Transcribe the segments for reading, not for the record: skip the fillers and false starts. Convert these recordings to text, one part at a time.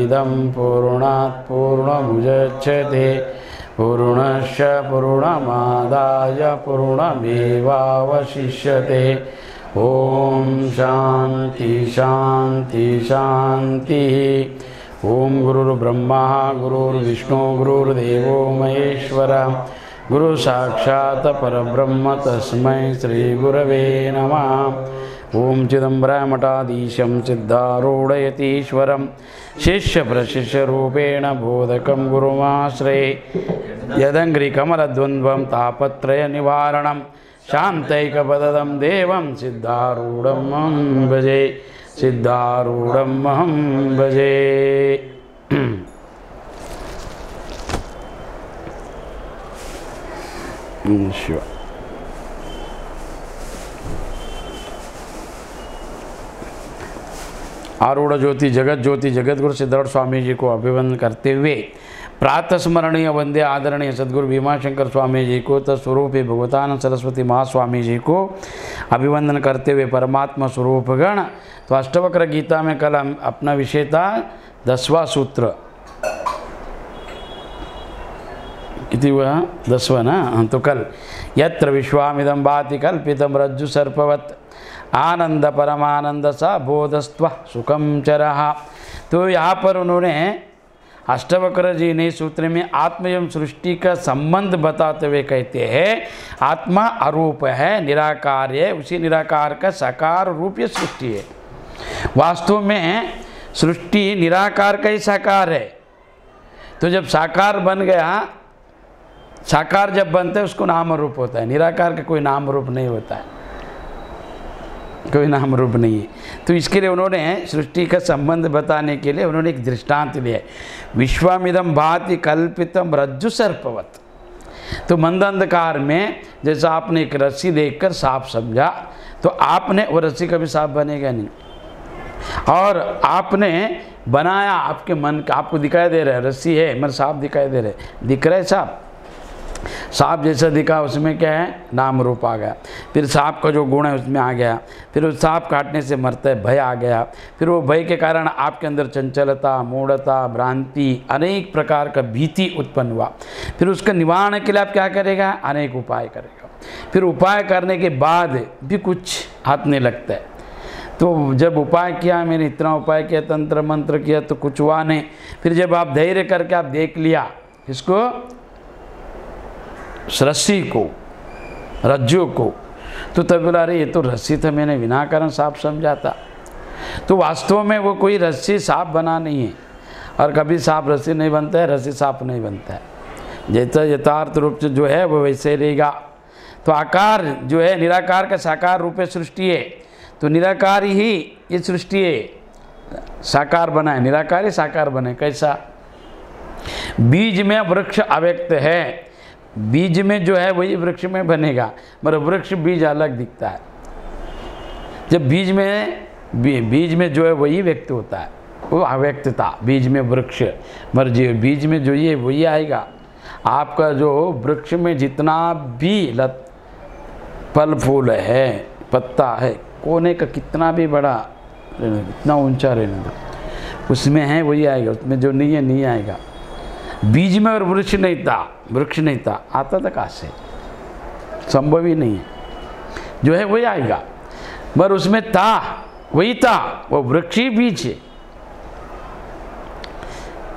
पूर्णमिदं पूर्णात् पूर्णमुदच्यते पूर्णस्य पूर्णमादाय पूर्णमेवावशिष्यते। ओम शांति शांति शांति। ओम गुरुर्ब्रह्मा गुरुर्विष्णु गुरुर्देवो महेश्वर गुरु साक्षात् परब्रह्म तस्मै श्री गुरवे नमः। ओम चिदंबराय मठाधीशं सिद्धारूढयतीश्वरं शिष्य प्रशिष्य रूपेण बोधकं गुरुमाश्रये। यदङ्घ्रिकमलद्वन्द्वं तापत्रय निवारणं शान्तैकपदं देवं सिद्धारूढमहं भजे सिद्धारूढमहं भजे। शिव आरूढ़ ज्योति जगत ज्योति जगत गुरु सिद्धार्थ स्वामी जी को अभिवंदन करते हुए प्रातः स्मरणीय वंदे आदरणीय सद्गुरु भीमाशंकर स्वामी जी को तत्स्वरूपी भगवतानंद सरस्वती महास्वामी जी को अभिवंदन करते हुए परमात्मा स्वरूप गण। तो अष्टवक्र गीता में कल हम अपना विषय था 10वां सूत्र, कितनी हुआ 10वां ना। तो कल यत्र विश्वामिदं भाति कल्पितं रज्जु सर्पवत् आनंद परमानंद सा बोधस्त्व सुखम चरः। तो यहाँ पर उन्होंने अष्टवक्र जी ने सूत्र में आत्म एवं सृष्टि का संबंध बताते हुए कहते हैं आत्मा अरूप है, निराकार है, उसी निराकार का साकार रूप ये सृष्टि है। वास्तव में सृष्टि निराकार का ही साकार है। तो जब साकार बन गया, साकार जब बनता है उसको नाम रूप होता है, निराकार का कोई नाम रूप नहीं होता है, कोई नाम रूप नहीं है। तो इसके लिए उन्होंने सृष्टि का संबंध बताने के लिए उन्होंने एक दृष्टांत लिया, विश्वामिदं भाति कल्पितम रज्जु सर्पवत्। तो मंद अंधकार में जैसा आपने एक रस्सी देखकर सांप समझा, तो आपने वो रस्सी कभी सांप बनेगा नहीं। और आपने बनाया आपके मन का, आपको दिखाई दे रहा है रस्सी है मगर सांप दिखाई दे रहा है, दिख रहा है सांप, सांप जैसा दिखा उसमें क्या है नाम रूप आ गया। फिर सांप का जो गुण है उसमें आ गया। फिर उस सांप काटने से मरता है, भय आ गया। फिर वो भय के कारण आपके अंदर चंचलता, मूढ़ता, भ्रांति, अनेक प्रकार का भीति उत्पन्न हुआ। फिर उसका निवारण के लिए आप क्या करेगा, अनेक उपाय करेगा। फिर उपाय करने के बाद भी कुछ हाथ नहीं लगता है। तो जब उपाय किया, मैंने इतना उपाय किया, तंत्र मंत्र किया, तो कुछ हुआ नहीं। फिर जब आप धैर्य करके आप देख लिया इसको, रस्सी को, रज्जु को, तो तब बोला अरे ये तो रस्सी था, मैंने विनाकारण सांप समझा था। तो वास्तव में वो कोई रस्सी सांप बना नहीं है, और कभी सांप रस्सी नहीं बनता है, रस्सी सांप नहीं बनता है। जैसा यथार्थ रूप से जो है वो वैसे रहेगा। तो आकार जो है निराकार का साकार रूप है सृष्टि है। तो निराकार ही ये सृष्टि है, साकार बना है, निराकार ही साकार बने। कैसा, बीज में वृक्ष अव्यक्त है, बीज में जो है वही वृक्ष में बनेगा, मगर वृक्ष बीज अलग दिखता है। जब बीज में जो है वही व्यक्त होता है, वो अव्यक्तता बीज में वृक्ष, मगर जो बीज में जो ये वही आएगा। आपका जो वृक्ष में जितना भी फल फूल है, पत्ता है, कोने का कितना भी बड़ा इतना ऊंचा रहने दो, उसमें है वही आएगा, उसमें जो नहीं है नहीं आएगा। बीज में और वृक्ष नहीं था, वृक्ष नहीं था, आता था कहाँ से, संभव ही नहीं है। जो है वही आएगा, पर उसमें था वही था, वो वृक्ष ही बीज है,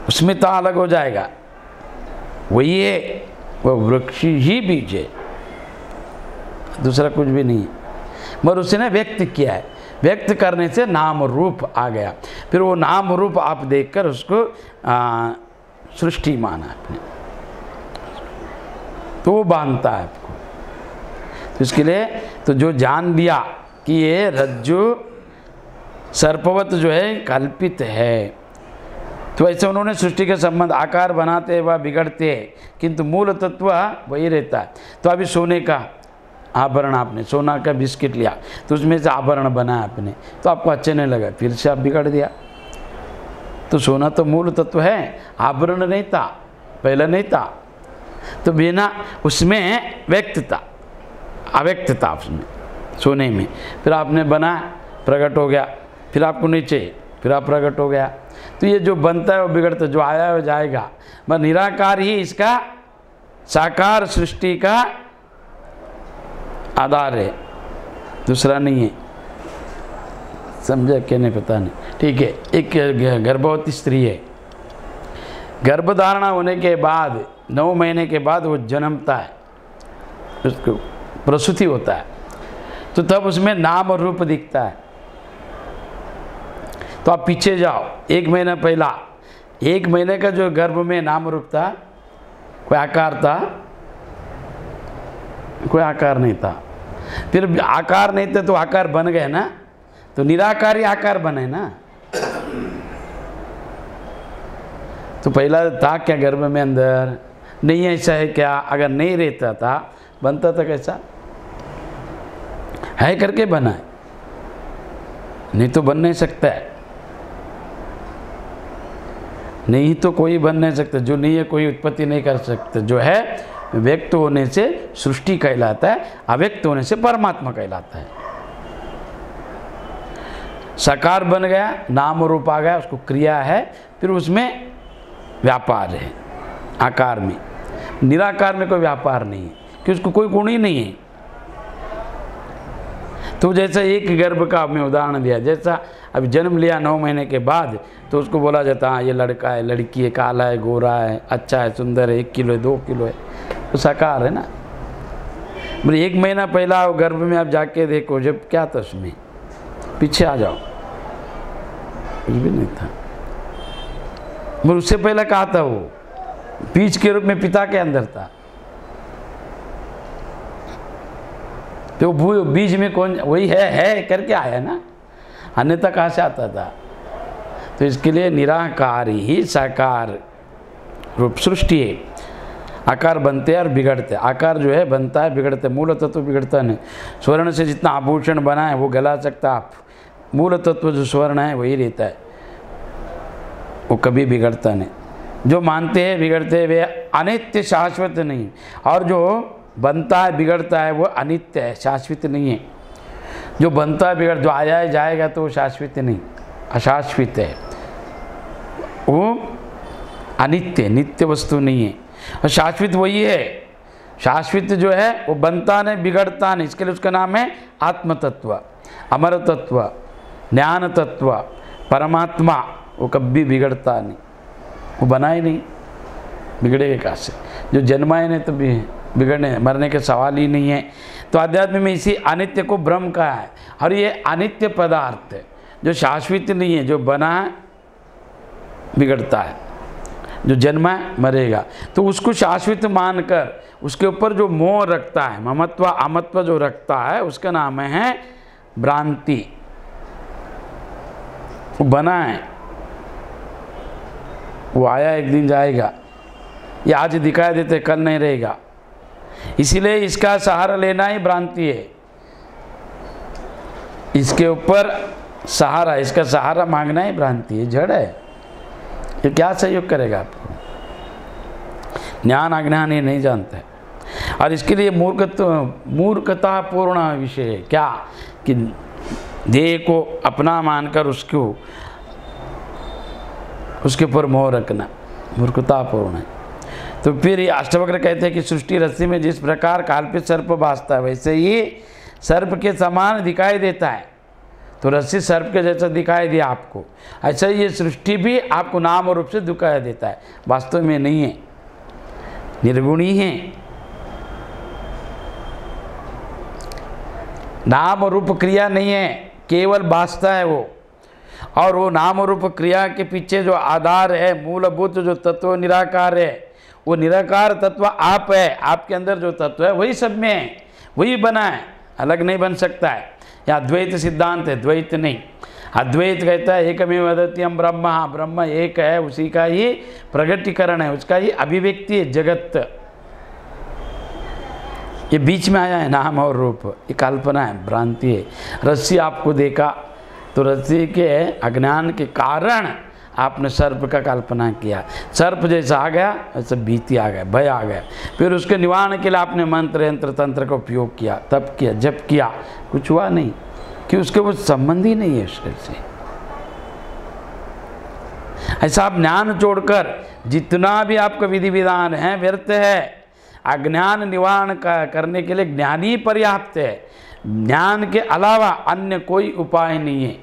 उसमें था अलग हो जाएगा, वही है, वो वृक्ष ही बीज है, दूसरा कुछ भी नहीं है। मगर उसने व्यक्त किया है, व्यक्त करने से नाम रूप आ गया। फिर वो नाम रूप आप देखकर उसको सृष्टि माना आपने, तो वो बांधता है आपको। तो इसके लिए तो जो जान लिया कि ये रज्जु सर्पवत जो है कल्पित है, तो ऐसे उन्होंने सृष्टि के संबंध, आकार बनाते व बिगड़ते हैं किंतु मूल तत्व वही रहता है। तो अभी सोने का आभरण, आपने सोना का बिस्किट लिया तो उसमें से आभरण बनाया आपने, तो आपको अच्छे नहीं लगा, फिर से आप बिगड़ दिया। तो सोना तो मूल तत्व है, आभरण नहीं था, पहले नहीं था, तो बिना उसमें व्यक्तता अव्यक्तता उसमें सोने में, फिर आपने बनाया प्रकट हो गया, फिर आपको नहीं चाहिए, फिर आप प्रकट हो गया। तो ये जो बनता है वो बिगड़ता, जो आया है वो जाएगा। मगर निराकार ही इसका साकार सृष्टि का आधार है, दूसरा नहीं है। समझा क्या नहीं पता नहीं, ठीक है। एक गर्भवती स्त्री है, गर्भधारणा होने के बाद 9 महीने के बाद वो जन्मता है, उसको प्रसूति होता है, तो तब उसमें नाम और रूप दिखता है। तो आप पीछे जाओ, 1 महीना पहला, 1 महीने का जो गर्भ में नाम रूप था, कोई आकार था? कोई आकार नहीं था। फिर आकार नहीं था तो आकार बन गए ना, तो निराकारी आकार बने ना। तो पहला था क्या गर्भ में अंदर? नहीं ऐसा है क्या? अगर नहीं रहता था बनता था कैसा? है करके बना है, नहीं तो बन नहीं सकता है। नहीं तो कोई बन नहीं सकता, जो नहीं है कोई उत्पत्ति नहीं कर सकता। जो है व्यक्त होने से सृष्टि कहलाता है, अव्यक्त होने से परमात्मा कहलाता है। साकार बन गया, नाम रूप आ गया, उसको क्रिया है, फिर उसमें व्यापार है आकार में। निराकार में कोई व्यापार नहीं है कि उसको कोई गुण ही नहीं है। तो जैसा एक गर्भ का मैं उदाहरण दिया, जैसा अभी जन्म लिया 9 महीने के बाद, तो उसको बोला जाता हाँ ये लड़का है, लड़की है, काला है, गोरा है, अच्छा है, सुंदर है, 1 किलो है, 2 किलो है, तो साकार है ना। बोले 1 महीना पहला वो गर्भ में आप जाके देखो, जब क्या था उसमें, पीछे आ जाओ, कुछ भी नहीं था। बोले उससे पहले कहा था वो बीज के रूप में पिता के अंदर था, तो बीज में कौन? वही है करके आया ना, अन्यथा कहाँ से आता था? तो इसके लिए निराकारी ही साकार रूप सृष्टि है। आकार बनते हैं और बिगड़ते हैं। आकार जो है बनता है, बिगड़ते, मूल तत्व बिगड़ता नहीं। स्वर्ण से जितना आभूषण बना है वो गला सकता आप, मूल तत्व जो स्वर्ण है वही रहता है, वो कभी बिगड़ता नहीं। जो मानते हैं बिगड़ते हैं वे अनित्य शाश्वत नहीं, और जो बनता है बिगड़ता है वो अनित्य है, शाश्वत नहीं है। जो बनता है बिगड़, जो आया है जाएगा तो वो शाश्वत नहीं, अशाश्वत है, वो अनित्य, नित्य वस्तु नहीं है। और शाश्वत वही है, शाश्वत जो है वो बनता नहीं बिगड़ता नहीं, इसके लिए उसका नाम है आत्म तत्व, अमर तत्व, ज्ञान तत्व, परमात्मा। वो कभी बिगड़ता नहीं, वो बना ही नहीं, बिगड़ेगा कहाँ से? जो जन्मा ही नहीं तो बिगड़ने मरने के सवाल ही नहीं है। तो अध्यात्म में इसी अनित्य को ब्रह्म कहा है। और ये अनित्य पदार्थ जो शाश्वत नहीं है, जो बना है बिगड़ता है, जो जन्मा है मरेगा, तो उसको शाश्वत मानकर उसके ऊपर जो मोह रखता है, ममत्व अमत्व जो रखता है, उसका नाम है भ्रांति। वो बना है, वो आया एक दिन जाएगा, ये आज दिखाई देते कल नहीं रहेगा, इसीलिए इसका सहारा लेना ही भ्रांति है। इसके ऊपर सहारा, इसका सहारा मांगना ही भ्रांति है, जड़ है। ये क्या सहयोग करेगा आपको? ज्ञान अज्ञान ये नहीं जानता है। और इसके लिए मूर्खतापूर्ण विषय है क्या कि देह को अपना मानकर उसके ऊपर मोह रखना मूर्खतापूर्ण है। तो फिर ये अष्टावक्र कहते हैं कि सृष्टि रस्सी में जिस प्रकार काल्पित सर्प भासता है, वैसे ही सर्प के समान दिखाई देता है। तो रस्सी सर्प के जैसा दिखाई दिया आपको, ऐसा ये सृष्टि भी आपको नाम और रूप से दिखाई देता है, वास्तव में नहीं है, निर्गुणी है। नाम और रूप क्रिया नहीं है, केवल भासता है वो। और वो नाम और रूप क्रिया के पीछे जो आधार है, मूलभूत जो तत्व निराकार है, वो निराकार तत्व आप है। आपके अंदर जो तत्व है वही सब में है, वही बना है, अलग नहीं बन सकता है। या अद्वैत सिद्धांत है, द्वैत नहीं। अद्वैत कहता है एकमेव अद्वितीयम ब्रह्म, हाँ ब्रह्म एक है, उसी का ही प्रगटीकरण है, उसका ही अभिव्यक्ति है जगत। ये बीच में आया है नाम और रूप, ये कल्पना है, भ्रांति है। रस्सी आपको देखा तो रस्सी के अज्ञान के कारण आपने सर्प का कल्पना किया, सर्प जैसा आ गया वैसे भीति आ गया, भय आ गया। फिर उसके निवारण के लिए आपने मंत्र यंत्र तंत्र का उपयोग किया, तप किया, जप किया, कुछ हुआ नहीं, कि उसके वो संबंध ही नहीं है उसके से। ऐसा आप ज्ञान छोड़कर जितना भी आपका विधि विधान है व्यर्थ है। अज्ञान निवारण करने के लिए ज्ञान ही पर्याप्त है, ज्ञान के अलावा अन्य कोई उपाय नहीं है।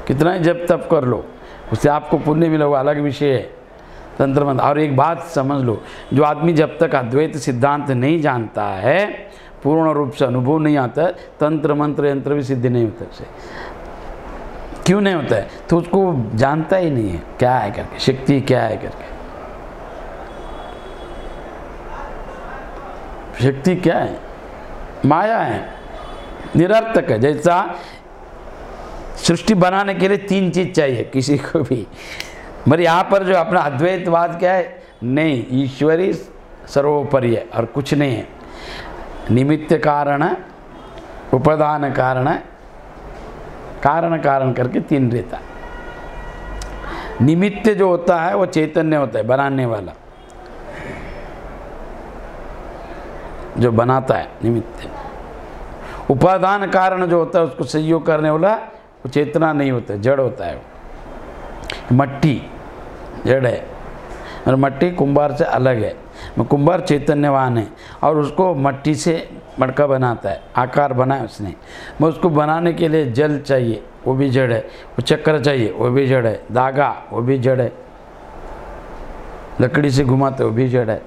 कितना ही जब तप कर लो उससे आपको पुण्य मिलेगा, अलग विषय है तंत्र मंत्र। और एक बात समझ लो, जो आदमी जब तक अद्वैत सिद्धांत नहीं जानता है, पूर्ण रूप से अनुभव नहीं आता है, तंत्र मंत्र यंत्र भी सिद्ध नहीं होता उसे। क्यों नहीं होता है? तो उसको जानता ही नहीं है क्या है करके, शक्ति क्या है करके, शक्ति क्या है, माया है, निरर्थक है। जैसा सृष्टि बनाने के लिए 3 चीज चाहिए किसी को भी, मगर यहाँ पर जो अपना अद्वैतवाद क्या है, नहीं, ईश्वरी सर्वोपरि है और कुछ नहीं है। निमित्त कारण, उपादान कारण, कारण कारण करके 3 रहता। निमित्त जो होता है वो चैतन्य होता है, बनाने वाला जो बनाता है निमित्त। उपादान कारण जो होता है उसको सहयोग करने वाला वो चेतना नहीं होता है, जड़ होता है। मट्टी जड़ है और मट्टी कुंभार से अलग है। कुंभार चैतन्यवान है और उसको मट्टी से मटका बनाता है, आकार बनाया उसने। मैं उसको बनाने के लिए जल चाहिए, वो भी जड़ है। वो चक्र चाहिए, वो भी जड़ है। धागा, वो भी जड़ है। लकड़ी से घुमाते, वो भी जड़ है।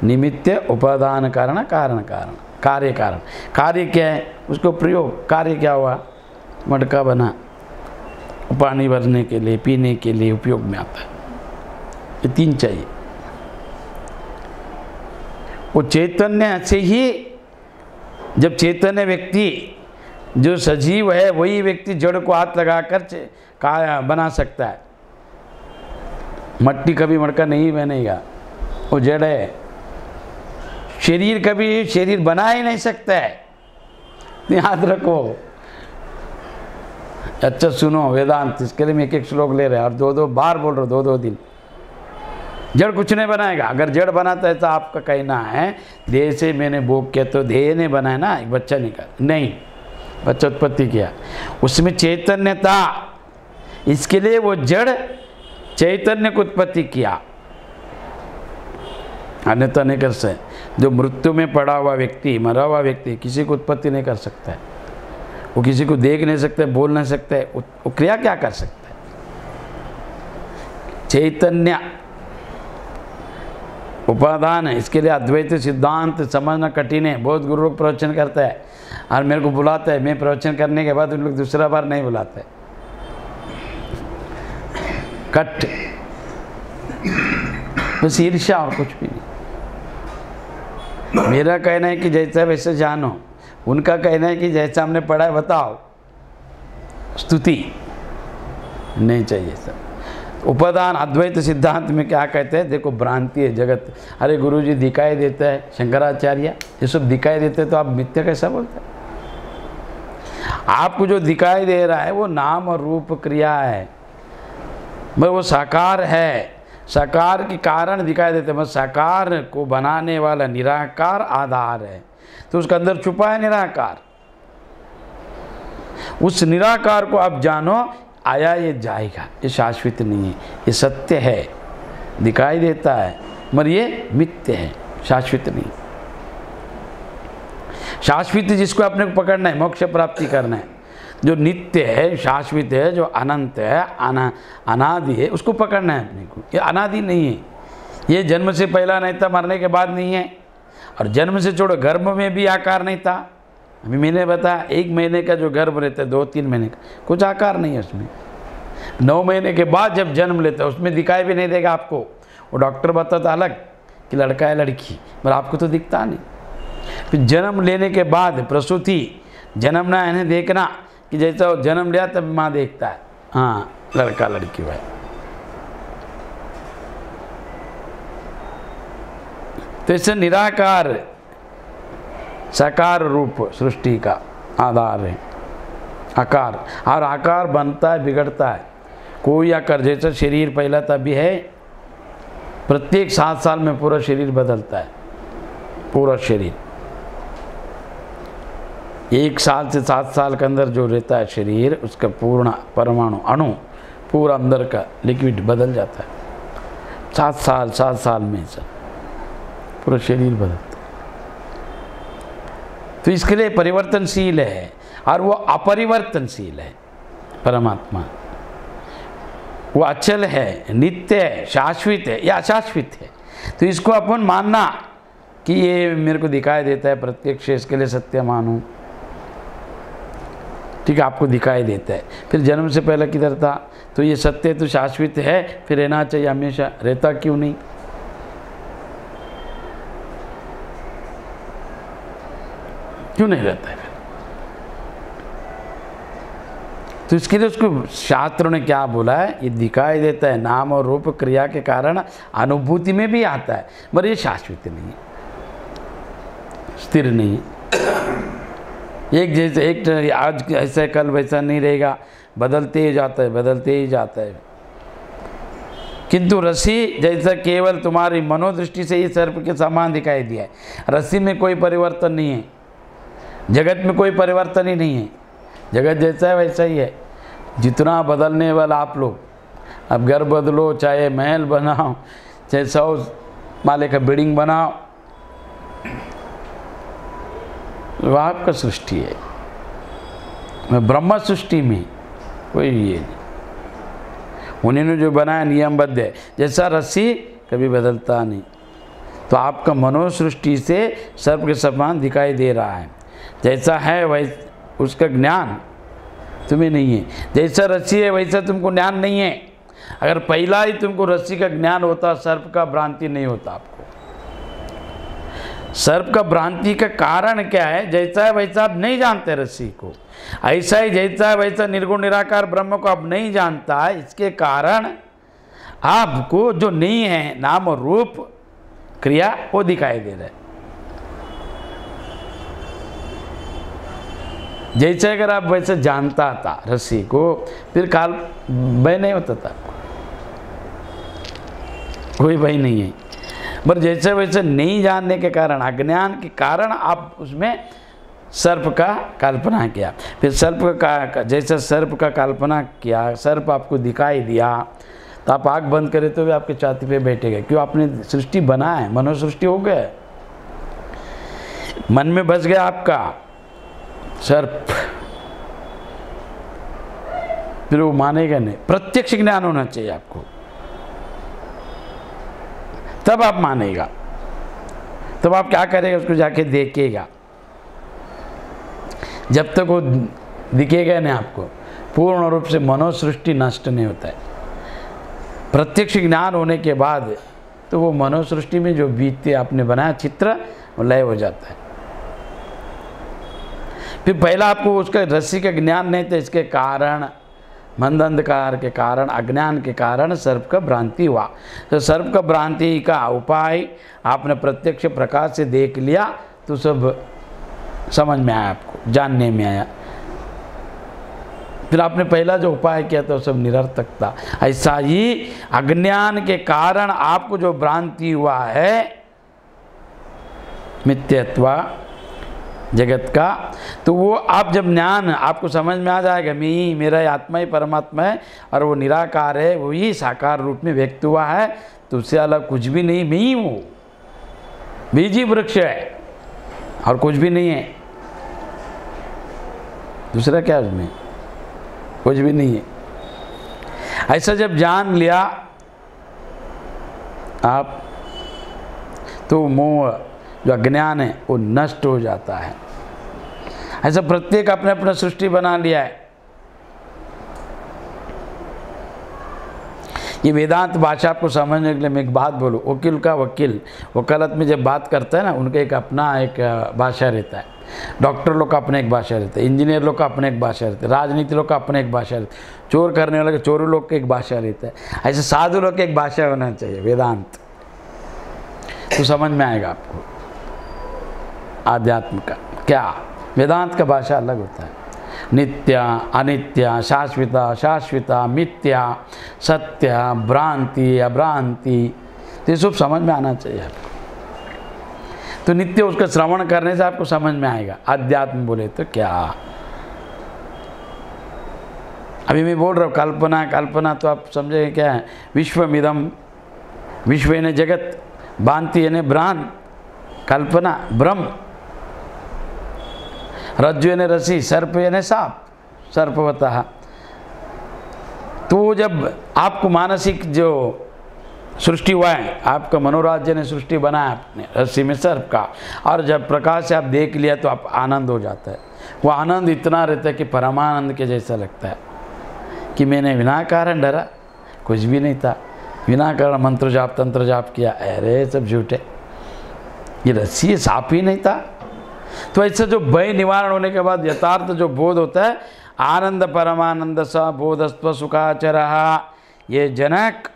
निमित्त उपादान कारण, कारण कारण, कार्य कारण। कार्य क्या है? उसको प्रयोग। कार्य क्या हुआ? मटका बना, पानी भरने के लिए, पीने के लिए उपयोग में आता है। ये 3 चाहिए। वो चैतन्य से ही, जब चैतन्य व्यक्ति जो सजीव है वही व्यक्ति जड़ को हाथ लगाकर बना सकता है। मट्टी कभी मटका नहीं बनेगा, वो जड़ है। शरीर कभी शरीर बना ही नहीं सकता है, याद रखो। अच्छा सुनो वेदांत, इसके लिए मैं 1-1 श्लोक ले रहे हैं और 2-2 बार बोल रहा हूँ, 2-2 दिन। जड़ कुछ नहीं बनाएगा। अगर जड़ बनाता है तो आपका कहना है देह से मैंने भोग किया तो देह ने बनाया ना, एक बच्चा निकाल, नहीं, बच्चा उत्पत्ति किया, उसमें चैतन्य था, इसके लिए वो जड़ चैतन्य को उत्पत्ति किया, अन्यथा नहीं कर सकते। जो मृत्यु में पड़ा हुआ व्यक्ति, मरा हुआ व्यक्ति किसी को उत्पत्ति नहीं कर सकता है। वो किसी को देख नहीं सकते, बोल नहीं सकते, वो क्रिया क्या कर सकता है? चैतन्य उपादान है। इसके लिए अद्वैत सिद्धांत समझना कठिन है। बहुत गुरु लोग प्रवचन करता है और मेरे को बुलाता है, मैं प्रवचन करने के बाद उन लोग दूसरा बार नहीं बुलाते, कट, बस ईर्ष्या और कुछ भी नहीं। मेरा कहना है कि जैसा वैसे जानो, उनका कहना है कि जैसा हमने पढ़ा है बताओ। स्तुति नहीं चाहिए सर। उपादान अद्वैत सिद्धांत में क्या कहते हैं? देखो भ्रांति है जगत। अरे गुरुजी दिखाई देता है, शंकराचार्य ये सब दिखाई देते तो आप मिथ्या कैसा बोलते हैं? आपको जो दिखाई दे रहा है वो नाम और रूप क्रिया है, मगर वो साकार है। साकार के कारण दिखाई देते, मगर साकार को बनाने वाला निराकार आधार है, तो उसके अंदर छुपा है निराकार। उस निराकार को आप जानो, आया ये जाएगा, ये शाश्वत नहीं है, ये सत्य है, दिखाई देता है, मगर ये मिथ्य है, शाश्वत नहीं। शाश्वत जिसको अपने को पकड़ना है, मोक्ष प्राप्ति करना है, जो नित्य है, शाश्वत है, जो अनंत है, अनादि है, उसको पकड़ना है अपने को। ये अनादि नहीं है, ये जन्म से पहला नहीं था, मरने के बाद नहीं है, और जन्म से छोड़ो गर्भ में भी आकार नहीं था। अभी मैंने बताया 1 महीने का जो गर्भ रहता है, 2-3 महीने का, कुछ आकार नहीं है उसमें। 9 महीने के बाद जब जन्म लेता है उसमें दिखाई भी नहीं देगा आपको। वो डॉक्टर बताता अलग कि लड़का है लड़की, पर आपको तो दिखता नहीं। फिर जन्म लेने के बाद प्रसूति, जन्मना इन्हें देखना कि जैसा वो जन्म लिया तब माँ देखता है, हाँ लड़का लड़की भाई। तो इससे निराकार साकार रूप सृष्टि का आधार है आकार, और आकार बनता है बिगड़ता है। कोई आकार, जैसा शरीर पहला तभी है, प्रत्येक 7 साल में पूरा शरीर बदलता है, पूरा शरीर। 1 साल से 7 साल के अंदर जो रहता है शरीर, उसका पूर्ण परमाणु अणु पूरा अंदर का लिक्विड बदल जाता है। 7 साल में सब पूरा शरीर बदलता है। तो इसके लिए परिवर्तनशील है और वो अपरिवर्तनशील है। परमात्मा वो अचल है, नित्य है, शाश्वत है या अशाश्वत है। तो इसको अपन मानना कि ये मेरे को दिखाई देता है प्रत्यक्ष, इसके लिए सत्य मानूं। ठीक है, आपको दिखाई देता है, फिर जन्म से पहले किधर था? तो ये सत्य तो शाश्वत है, फिर रहना चाहिए हमेशा, रहता क्यों नहीं? क्यों नहीं रहता है? तो इसके लिए उसको शास्त्रों ने क्या बोला है? ये दिखाई देता है, नाम और रूप क्रिया के कारण अनुभूति में भी आता है, पर ये शाश्वत नहीं है, स्थिर नहीं है। एक जैसे एक आज ऐसा कल वैसा नहीं रहेगा, बदलते ही जाता है, बदलते ही जाता है। किंतु रस्सी जैसा केवल तुम्हारी मनोदृष्टि से ही सर्प के समान दिखाई दिया है। रस्सी में कोई परिवर्तन नहीं है, जगत में कोई परिवर्तन ही नहीं है, जगत जैसा है वैसा ही है। जितना बदलने वाला आप लोग, अब घर बदलो, चाहे महल बनाओ, चाहे 100 माले का बिल्डिंग बनाओ, वो आपका सृष्टि है। ब्रह्म सृष्टि में कोई ये नहीं, उन्होंने जो बनाया नियमबद्ध है। जैसा रस्सी कभी बदलता नहीं, तो आपका मनोसृष्टि से सर्प के समान दिखाई दे रहा है। जैसा है वैसा उसका ज्ञान तुम्हें नहीं है। जैसा रस्सी है वैसा तुमको ज्ञान नहीं है। अगर पहला ही तुमको रस्सी का ज्ञान होता, सर्प का भ्रांति नहीं होता आपको। सर्प का भ्रांति का कारण क्या है? जैसा है वैसा आप नहीं जानते रस्सी को, ऐसा ही जैसा है वैसा निर्गुण निराकार ब्रह्म को आप नहीं जानता है। इसके कारण आपको जो नहीं है, नाम और रूप क्रिया, वो दिखाई दे रहा है। जैसे अगर आप वैसे जानता था रस्सी को, फिर काल भय नहीं होता था, कोई भय नहीं है। पर जैसे वैसे नहीं जानने के कारण, अज्ञान के कारण आप उसमें सर्प का कल्पना किया। फिर सर्प का जैसे सर्प का कल्पना किया, सर्प आपको दिखाई दिया, तो आप आँख बंद करें तो भी आपके छाती पे बैठेगा। क्यों? आपने सृष्टि बना है, मनोसृष्टि हो गया, मन में बस गया आपका सर्प, फिर वो मानेगा नहीं। प्रत्यक्ष ज्ञान होना चाहिए आपको, तब आप मानेगा। तब आप क्या करेगा? उसको जाके देखेगा। जब तक वो दिखेगा नहीं आपको, पूर्ण रूप से मनोसृष्टि नष्ट नहीं होता है। प्रत्यक्ष ज्ञान होने के बाद तो वो मनोसृष्टि में जो बीतते आपने बनाया चित्र, वो लय हो जाता है। फिर पहला आपको उसका रस्सी का ज्ञान नहीं था, इसके कारण मंद अंधकार के कारण, अज्ञान के कारण सर्प का भ्रांति हुआ। तो सर्प का भ्रांति का उपाय आपने प्रत्यक्ष प्रकाश से देख लिया, तो सब समझ में आया, आपको जानने में आया। फिर आपने पहला जो उपाय किया था वो सब निरर्थक था। ऐसा ही अज्ञान के कारण आपको जो भ्रांति हुआ है मिथ्यत्व जगत का, तो वो आप जब ज्ञान आपको समझ में आ जाएगा, मैं ही, मेरा आत्मा ही परमात्मा है और वो निराकार है, वही साकार रूप में व्यक्त हुआ है, तो उससे अलग कुछ भी नहीं, मैं ही हूँ, बीजी वृक्ष है और कुछ भी नहीं है। दूसरा क्या उसमें? कुछ भी नहीं है। ऐसा जब जान लिया आप, तो मोह जो अज्ञान है वो नष्ट हो जाता है। ऐसा प्रत्येक अपने अपना सृष्टि बना लिया है। ये वेदांत भाषा आपको समझने के लिए मैं एक बात बोलूँ, वकील का वकील वकालत में जब बात करता है ना, उनका एक अपना एक भाषा रहता है। डॉक्टर लोग का अपना एक भाषा रहता है, इंजीनियर लोग का अपना एक भाषा रहता है, राजनीति लोग का अपना एक भाषा रहता है, चोर करने वाले चोरों लोग का एक भाषा रहता है। ऐसे साधु लोग का एक भाषा होना चाहिए वेदांत, तो समझ में आएगा आपको आध्यात्म का क्या। वेदांत का भाषा अलग होता है, नित्य अनित्य, शाश्वता शाश्वता, मिथ्या सत्य, भ्रांति अभ्रांति, तो ये सब समझ में आना चाहिए आपको। तो नित्य उसका श्रवण करने से आपको समझ में आएगा। अध्यात्म बोले तो क्या, अभी मैं बोल रहा हूँ कल्पना, कल्पना तो आप समझेंगे क्या है। विश्वमिदम, विश्व यानी जगत, भांति यानी ब्रह्म, कल्पना ब्रह्म, रज्जु यानी रस्सी, सर्प यानी सांप, सर्पवतः। तो जब आपको मानसिक जो सृष्टि हुआ है, आपका मनोराज्य ने सृष्टि बनाया आपने रस्सी में सर्प का, और जब प्रकाश से आप देख लिया तो आप आनंद हो जाता है। वो आनंद इतना रहता है कि परमानंद के जैसा लगता है कि मैंने बिना कारण डरा, कुछ भी नहीं था, बिना कारण मंत्र जाप तंत्र जाप किया, अरे सब झूठे, ये रस्सी सांप ही नहीं था। तो ऐसा जो भय निवारण होने के बाद यथार्थ जो बोध होता है, आनंद परमानंद स बोधस्त्व सुखाचरः, ये जनक,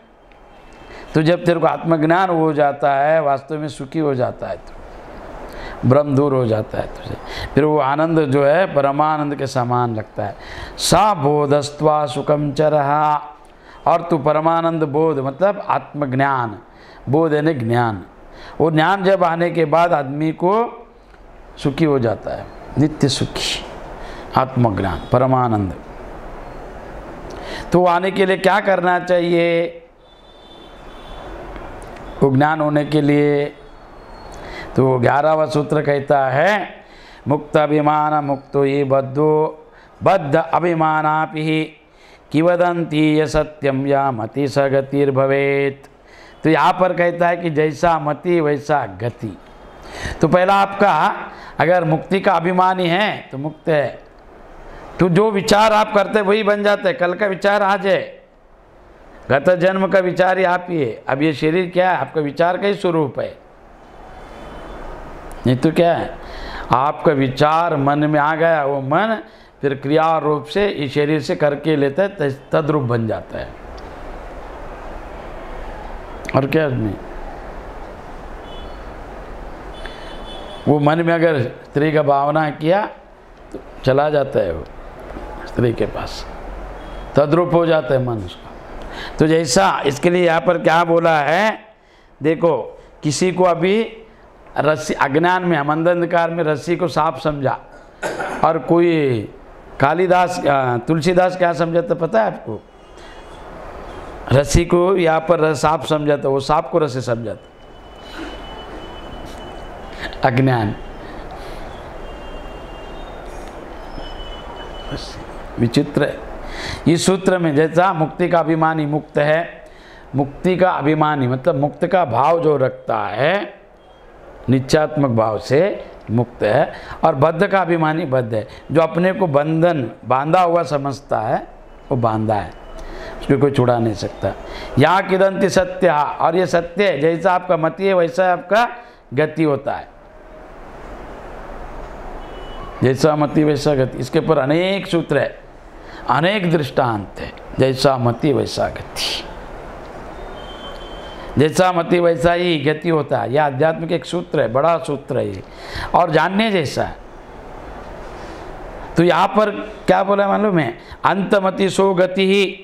तो जब तेरे को आत्मज्ञान हो जाता है, वास्तव में सुखी हो जाता है, तो भ्रम दूर हो जाता है तुझे, फिर वो आनंद जो है परमानंद के समान लगता है। सा बोधस्त्वा सुखम चरः, और तू परमानंद बोध मतलब आत्मज्ञान, बोध यानी ज्ञान, वो ज्ञान जब आने के बाद आदमी को सुखी हो जाता है, नित्य सुखी, आत्मज्ञान परमानंद। तो आने के लिए क्या करना चाहिए, वो ज्ञान होने के लिए? तो 11वां सूत्र कहता है, मुक्त अभिमान मुक्तो ये बद्धो बद्ध अभिमानापि किवदंती ये सत्यम या मति स गतिर्भवेत्। तो यहाँ पर कहता है कि जैसा मति वैसा गति। तो पहला आपका अगर मुक्ति का अभिमानी है तो मुक्त है, तो जो विचार आप करते वही बन जाते हैं। कल का विचार आज है, गत जन्म का विचार ही आप ही है। अब ये शरीर क्या है, आपका विचार का ही स्वरूप है, नहीं तो क्या है, आपका विचार मन में आ गया, वो मन फिर क्रिया रूप से इस शरीर से करके लेता है, तद्रूप बन जाता है। और क्या नहीं, वो मन में अगर स्त्री का भावना किया तो चला जाता है वो स्त्री के पास, तद्रूप हो जाता है मन उसका। तो जैसा इसके लिए यहाँ पर क्या बोला है, देखो किसी को अभी रस्सी, अज्ञान में मंद अंधकार में रस्सी को सांप समझा, और कोई कालिदास तुलसीदास क्या समझा था पता है आपको? रस्सी को यहाँ पर सांप समझा था, वो सांप को रस्सी समझा था, अज्ञान। विचित्र है इस सूत्र में। जैसा मुक्ति का अभिमानी मुक्त है, मुक्ति का अभिमानी मतलब मुक्त का भाव जो रखता है, निश्चयात्मक भाव से मुक्त है, और बद्ध का अभिमानी बद्ध है, जो अपने को बंधन बांधा हुआ समझता है, वो बांधा है, उसको कोई छुड़ा नहीं सकता। यहाँ किदंती सत्य, और ये सत्य है, जैसा आपका मति है वैसा आपका गति होता है, जैसा मति वैसा गति। इसके ऊपर अनेक सूत्र है, अनेक दृष्टांत है। जैसा मति वैसा गति, जैसा मति वैसा ही गति होता है। यह आध्यात्मिक एक सूत्र है, बड़ा सूत्र है ये, और जानने जैसा है। तो यहाँ पर क्या बोला मालूम है, अंतमति सो गति ही,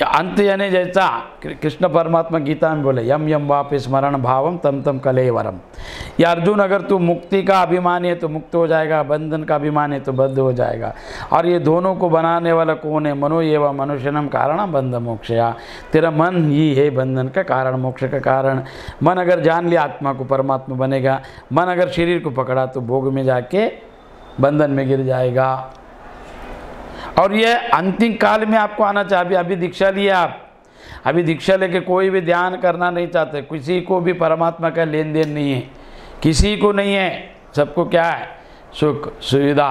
अंत यानी जैसा कृष्ण परमात्मा गीता में बोले, यम यम वापि स्मरण भावम तम तम कलेवरम। या अर्जुन अगर तू मुक्ति का अभिमानी है तो मुक्त हो जाएगा, बंधन का अभिमानी है तो बद्ध हो जाएगा। और ये दोनों को बनाने वाला कौन है? मनो एवं मनुष्यनम कारण बंध मोक्षया। तेरा मन ही है बंधन का कारण, मोक्ष का कारण। मन अगर जान लिया आत्मा को, परमात्मा बनेगा। मन अगर शरीर को पकड़ा तो भोग में जाके बंधन में गिर जाएगा। और ये अंतिम काल में आपको आना चाहिए। अभी दीक्षा लिए आप, अभी दीक्षा लेके कोई भी ध्यान करना नहीं चाहते, किसी को भी परमात्मा का लेन देन नहीं है, किसी को नहीं है। सबको क्या है? सुख, सुविधा,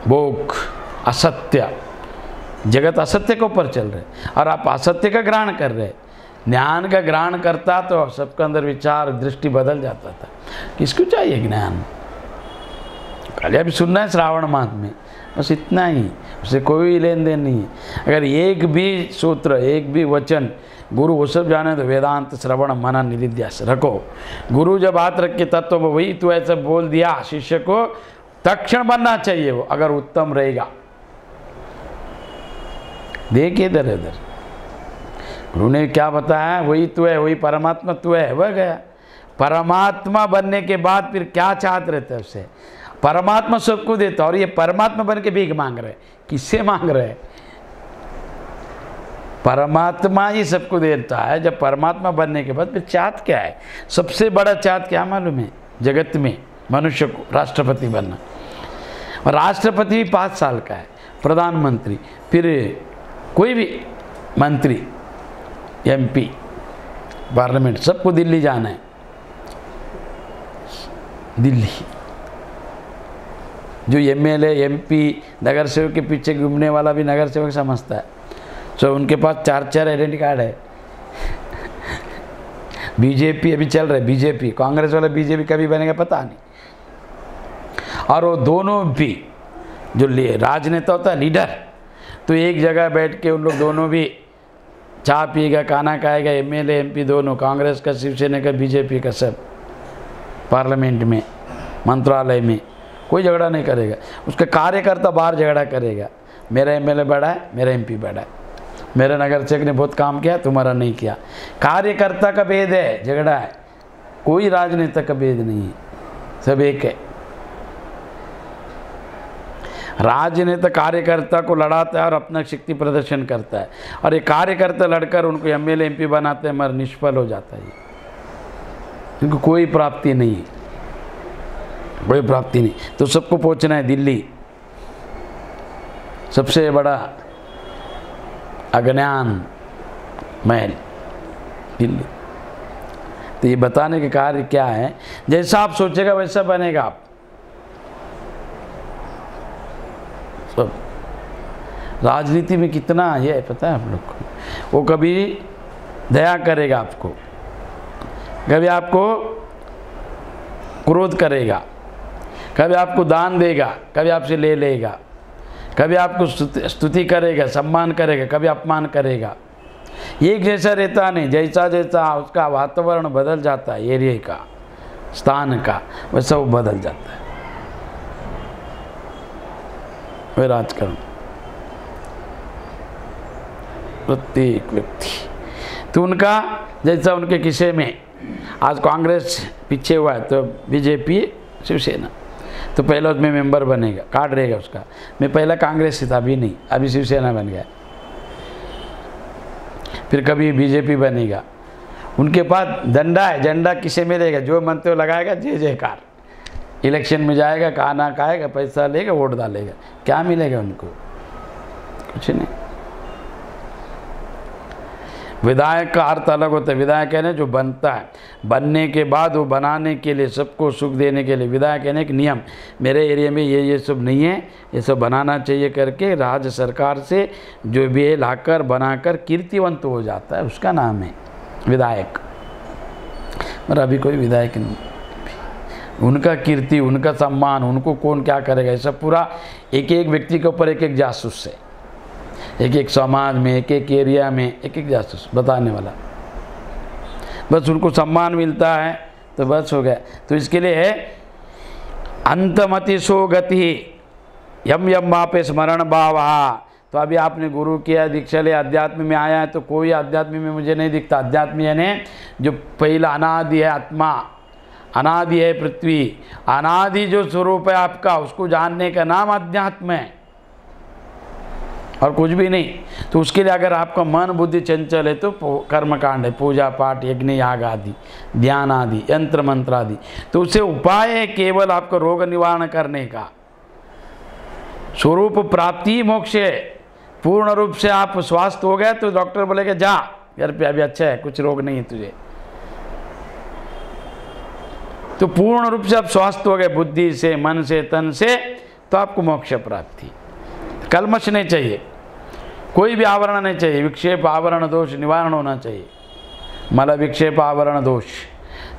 भोग, असत्य। जगत असत्य के ऊपर चल रहे और आप असत्य का ग्रहण कर रहे। ज्ञान का ग्रहण करता तो सबके अंदर विचार दृष्टि बदल जाता था। किसको चाहिए ज्ञान? खाली अभी सुनना है श्रावण मास में, बस इतना ही, उससे कोई लेन देन नहीं है। अगर एक भी सूत्र, एक भी वचन गुरु वो सब जाने तो वेदांत श्रवण मनन निधिध्यास रखो। गुरु जब हाथ रख के तत्व वही तो ऐसा बोल दिया शिष्य को, तक्षण बनना चाहिए वो, अगर उत्तम रहेगा। देखिए इधर इधर गुरु ने क्या बताया, वही तो है, वही परमात्मा तो है, वह गया। परमात्मा बनने के बाद फिर क्या चाहते रहते हैं उससे? परमात्मा सबको देता, और ये परमात्मा बन के भीख मांग रहे, किससे मांग रहे? परमात्मा ही सबको देता है। जब परमात्मा बनने के बाद फिर चाहत क्या है? सबसे बड़ा चाहत क्या मालूम है जगत में? मनुष्य को राष्ट्रपति बनना। और राष्ट्रपति भी 5 साल का है, प्रधानमंत्री, फिर कोई भी मंत्री, MP, पार्लियामेंट, सबको दिल्ली जाना है। दिल्ली जो MLA MP नगर सेवक के पीछे घूमने वाला भी नगर सेवक समझता है। तो उनके पास 4 आइडेंटिटी कार्ड है। बीजेपी अभी चल रहा है, बीजेपी, कांग्रेस वाला बीजेपी कभी बनेगा पता नहीं। और वो दोनों भी जो राजनेता होता है, लीडर, तो एक जगह बैठ के उन लोग दोनों भी चाय पिएगा, खाना खाएगा, MLA MP दोनों, कांग्रेस का, शिवसेना का, बीजेपी का, सब पार्लियामेंट में, मंत्रालय में कोई झगड़ा नहीं करेगा। उसका कार्यकर्ता बाहर झगड़ा करेगा, मेरा MLA बड़ा है, मेरा MP बड़ा है, मेरे नगर सेवक ने बहुत काम किया, तुम्हारा नहीं किया। कार्यकर्ता का भेद है, झगड़ा है। कोई राजनेता का भेद नहीं है, सब एक है। राजनेता कार्यकर्ता को लड़ाता है और अपना शक्ति प्रदर्शन करता है, और ये कार्यकर्ता लड़कर उनको MLA MP बनाते हैं, मगर निष्फल हो जाता है। इनको कोई प्राप्ति नहीं है, कोई प्राप्ति नहीं। तो सबको पहुंचना है दिल्ली, सबसे बड़ा अज्ञान महल दिल्ली। तो ये बताने के कार्य क्या है? जैसा आप सोचेगा वैसा बनेगा आप। सब राजनीति में कितना ये पता है आप लोग को? वो कभी दया करेगा आपको, कभी आपको क्रोध करेगा, कभी आपको दान देगा, कभी आपसे ले लेगा, कभी आपको स्तुति करेगा, सम्मान करेगा, कभी अपमान करेगा। एक जैसा रहता नहीं, जैसा जैसा उसका वातावरण बदल जाता है, एरिया का, स्थान का, वैसा वो बदल जाता है। वे राजकारण प्रत्येक व्यक्ति तो उनका जैसा उनके किस्से में आज कांग्रेस पीछे हुआ है तो बीजेपी शिवसेना, तो पहले उसमें मेंबर बनेगा, कार्ड रहेगा उसका। मैं पहला कांग्रेस से था, अभी नहीं, अभी शिवसेना बन गया, फिर कभी बीजेपी बनेगा। उनके पास झंडा है, झंडा किसे मिलेगा? जो मनते हो लगाएगा, जय जयकार, इलेक्शन में जाएगा, खाना खाएगा, पैसा लेगा, वोट डालेगा। क्या मिलेगा उनको? कुछ नहीं। विधायक का अर्थ अलग होता है। विधायक है ना जो बनता है, बनने के बाद वो बनाने के लिए, सबको सुख देने के लिए। विधायक है ना एक नियम, मेरे एरिया में ये सब नहीं है, ये सब बनाना चाहिए करके राज्य सरकार से जो भी है लाकर बनाकर कीर्तिवंत हो जाता है, उसका नाम है विधायक। और अभी कोई विधायक नहीं, उनका कीर्ति, उनका सम्मान, उनको कौन क्या करेगा, ये सब पूरा एक एक व्यक्ति के ऊपर एक एक जासूस है, एक एक समाज में, एक एक एरिया में एक एक जासूस बताने वाला। बस उनको सम्मान मिलता है तो बस हो गया। तो इसके लिए है अंतमति सो गति यम यम वापे स्मरण भावा। तो अभी आपने गुरु किया, दीक्षा ले, अध्यात्म में आया है, तो कोई अध्यात्म में मुझे नहीं दिखता। अध्यात्म यानी जो पहला अनादि है आत्मा, अनादि है पृथ्वी, अनादि जो स्वरूप है आपका, उसको जानने का नाम अध्यात्म है और कुछ भी नहीं। तो उसके लिए अगर आपका मन बुद्धि चंचल है तो कर्मकांड है, पूजा पाठ, यज्ञ याग आदि, ध्यान आदि, यंत्र मंत्र आदि। तो उससे उपाय है केवल आपका रोग निवारण करने का। स्वरूप प्राप्ति मोक्ष है। पूर्ण रूप से आप स्वस्थ हो गए तो डॉक्टर बोलेगा जा घर पे, अभी अच्छा है, कुछ रोग नहीं है तुझे। तो पूर्ण रूप से आप स्वस्थ हो गए बुद्धि से, मन से, तन से, तो आपको मोक्ष प्राप्ति। कलमश नहीं चाहिए, कोई भी आवरण नहीं चाहिए। विक्षेप आवरण दोष निवारण होना चाहिए। मल विक्षेप आवरण दोष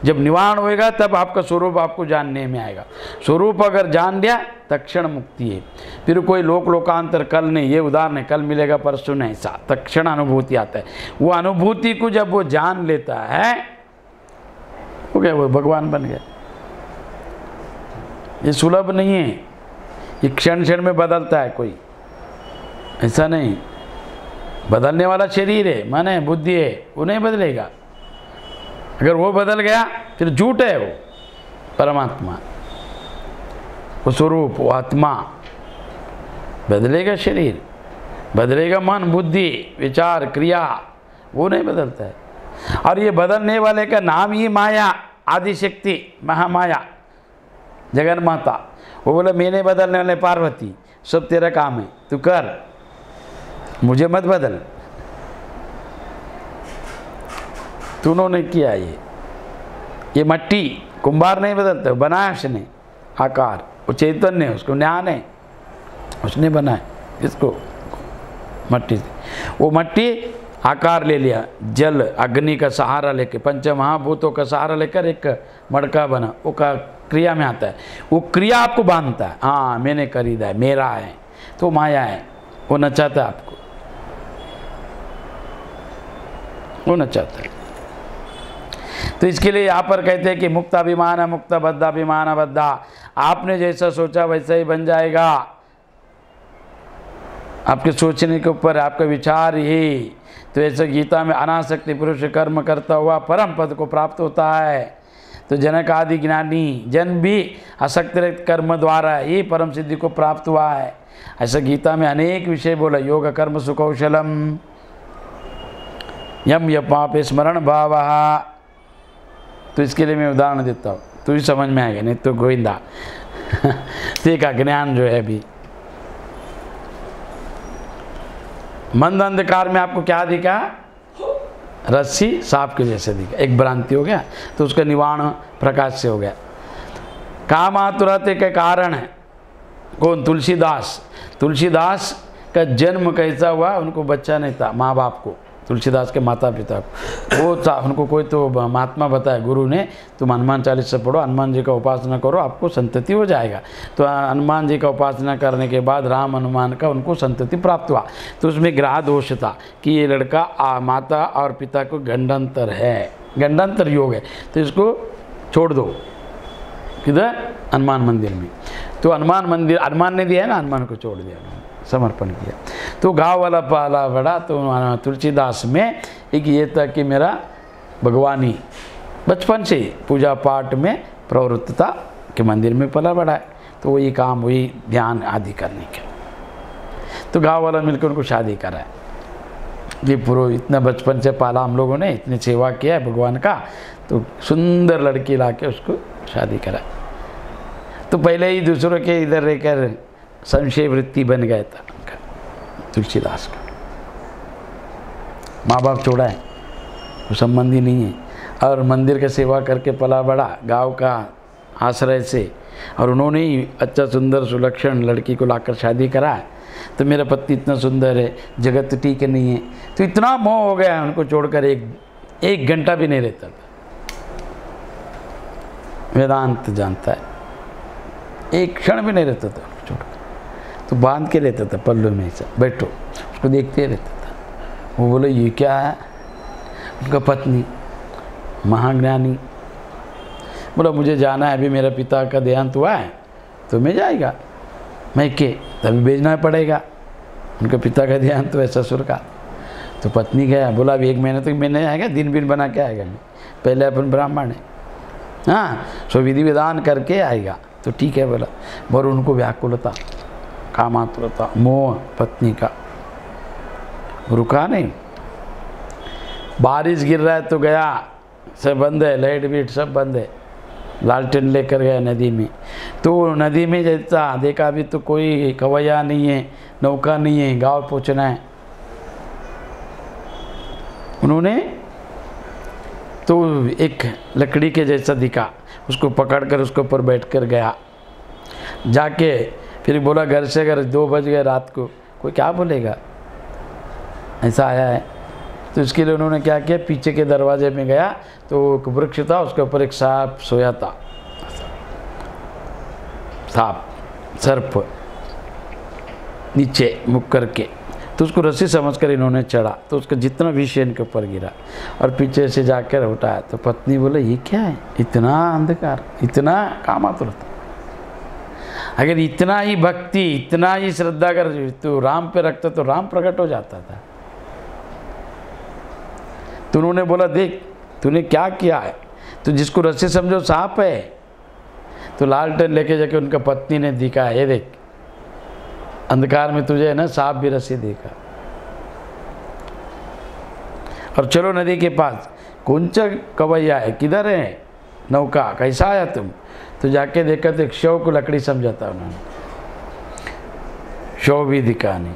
जब निवारण होएगा तब आपका स्वरूप आपको जानने में आएगा। स्वरूप अगर जान लिया तक्षण मुक्ति है। फिर कोई लोक लोकांतर कल नहीं, ये उदाहरण है, कल मिलेगा परसों नहीं, ऐसा तक्षण अनुभूति आता है। वो अनुभूति को जब वो जान लेता है हो गया, वो भगवान बन गया। ये सुलभ नहीं है, ये क्षण क्षण में बदलता है, कोई ऐसा नहीं। बदलने वाला शरीर है, मन है, बुद्धि है, वो नहीं बदलेगा। अगर वो बदल गया फिर फिर झूठ है वो परमात्मा, वो स्वरूप, वो आत्मा। बदलेगा शरीर, बदलेगा मन, बुद्धि, विचार, क्रिया, वो नहीं बदलता है। और ये बदलने वाले का नाम ही माया, आदिशक्ति, महामाया, जगन माता। वो बोला मैं नहीं बदलने वाले पार्वती, सब तेरा काम है, तू कर, मुझे मत बदल। तूने किया ये मट्टी कुंभार नहीं बदलता, बनाया उसने आकार, वो चैतन्य है, उसको ज्ञान है, उसने बनाया इसको मट्टी से। वो मट्टी आकार ले लिया, जल अग्नि का सहारा लेके, पंच महाभूतों का सहारा लेकर एक मड़का बना, वो का क्रिया में आता है। वो क्रिया आपको बांधता है, हाँ मैंने खरीदा है, मेरा है, तो माया है, वो नचाता है आपको, वो नचाता है। तो इसके लिए यहाँ पर कहते हैं कि मुक्ताभिमान मुक्त बद्धाभिमान बद्धा, आपने जैसा सोचा वैसा ही बन जाएगा। आपके सोचने के ऊपर आपका विचार ही। तो ऐसे गीता में अनासक्ति पुरुष कर्म करता हुआ परम पद को प्राप्त होता है। तो जनक आदि ज्ञानी जन भी असक्त कर्म द्वारा ही परम सिद्धि को प्राप्त हुआ है। ऐसा गीता में अनेक विषय बोला, योग कर्म सुकौशलम यम यपाप स्मरण भाव। तो इसके लिए मैं उदाहरण देता हूँ, तो ही समझ में आएगा, नहीं तो गोविंदा ठीक है। ज्ञान जो है अभी मंद अंधकार में आपको क्या दिखा, रस्सी सांप के जैसे दिखा, एक भ्रांति हो गया, तो उसका निवारण प्रकाश से हो गया। काम आतुरते के कारण है कौन, तुलसीदास। तुलसीदास का जन्म कैसा हुआ, उनको बच्चा नहीं था, माँ बाप को, तुलसीदास के माता पिता को वो था, उनको कोई तो महात्मा बताया गुरु ने, तुम हनुमान चालीसा पढ़ो, हनुमान जी का उपासना करो, आपको संतति हो जाएगा। तो हनुमान जी का उपासना करने के बाद राम हनुमान का उनको संतति प्राप्त हुआ। तो उसमें ग्रह दोष था कि ये लड़का माता और पिता को गंडांतर है, गंडांतर योग है, तो इसको छोड़ दो। किधर, हनुमान मंदिर में। तो हनुमान मंदिर हनुमान ने दिया है ना, हनुमान को छोड़ दिया, समर्पण किया। तो गाँव वाला पाला बड़ा। तो तुलसीदास में एक ये था कि मेरा भगवानी बचपन से पूजा पाठ में प्रवृत्तता के मंदिर में पला बड़ा है, तो वही काम, वही ध्यान आदि करने के। तो गाँव वाला मिलकर उनको शादी कराए। ये पूरा इतना बचपन से पाला हम लोगों ने, इतनी सेवा किया है भगवान का, तो सुंदर लड़की ला के उसको शादी कराए। तो पहले ही दूसरों के इधर रहकर संशय वृत्ति बन गया था तुलसीदास का। माँ बाप छोड़ा है, वो संबंधी नहीं है, और मंदिर का सेवा करके पला बड़ा गांव का आश्रय से, और उन्होंने ही अच्छा सुंदर सुलक्षण लड़की को लाकर शादी करा। तो मेरा पति इतना सुंदर है, जगत ठीक नहीं है, तो इतना मोह हो गया उनको छोड़कर एक घंटा भी नहीं रहता था। वेदांत जानता है, एक क्षण भी नहीं रहता था छोड़कर, तो बांध के रहता था पल्लू में, ऐसा बैठो, उसको देखते रहता था। वो बोले ये क्या है, उनका पत्नी महाज्ञानी बोला मुझे जाना है, अभी मेरा पिता का देहांत हुआ है, तो मैं जाएगा, मैं के तभी भेजना पड़ेगा, उनके पिता का देहांत हुआ ससुर का। तो पत्नी गया, बोला अभी 1 महीने तक मैं नहीं आएगा, दिन बिन बना के आएगा, मैं पहले अपन ब्राह्मण है, हाँ सो विधि विधान करके आएगा। तो ठीक है बोला, और उनको व्याकुलता, कामातुरता, मोह पत्नी का, रुका नहीं। बारिश गिर रहा है तो गया, सब बंद है, लाइट बीट सब बंद है, लालटेन लेकर गया नदी में। तो नदी में जैसा देखा अभी तो कोई कवैया नहीं है, नौका नहीं है, गाँव पहुँचना है। उन्होंने तो एक लकड़ी के जैसा दिखा, उसको पकड़कर उसके ऊपर बैठकर गया, जाके फिर बोला घर से अगर 2 बज गए रात को, कोई क्या बोलेगा, ऐसा आया है। तो इसके लिए उन्होंने क्या किया, पीछे के दरवाजे में गया, तो एक वृक्ष था, उसके ऊपर एक सांप सोया था, सांप सर्प नीचे मुख करके। तो उसको रस्सी समझकर इन्होंने चढ़ा, तो उसका जितना विष इनके ऊपर गिरा, और पीछे से जाकर उठाया। तो पत्नी बोले ये क्या है, इतना अंधकार, इतना कामातुरता। अगर इतना ही भक्ति, इतना ही श्रद्धा कर तो राम पे रखता तो राम प्रकट हो जाता था। तो उन्होंने बोला देख तूने क्या किया है, तो जिसको रस्सी समझो सांप है, तो लालटेन लेके जाके उनका पत्नी ने दिखा, ये देख अंधकार में तुझे है ना सांप भी रस्सी देखा। और चलो नदी के पास, कौन सा कवैया है, किधर है नौका, कैसा आया तुम? तो जाके देखा तो एक शव को लकड़ी समझाता उन्होंने, शव भी दिखा नहीं।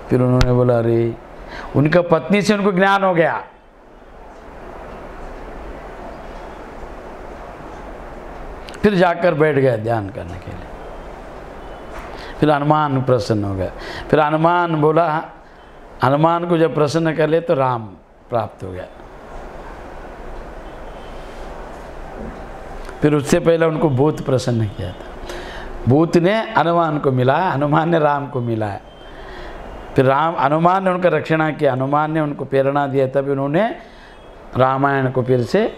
फिर उन्होंने बोला अरे, उनका पत्नी से उनको ज्ञान हो गया। फिर जाकर बैठ गया ध्यान करने के लिए। फिर हनुमान प्रसन्न हो गया। फिर हनुमान बोला, हनुमान को जब प्रसन्न कर ले तो राम प्राप्त हो गया। फिर उससे पहले उनको भूत प्रसन्न किया था, भूत ने हनुमान को मिला, हनुमान ने राम को मिला। फिर राम हनुमान ने उनका रक्षणा किया, हनुमान ने उनको प्रेरणा दिया, तभी उन्होंने रामायण को फिर से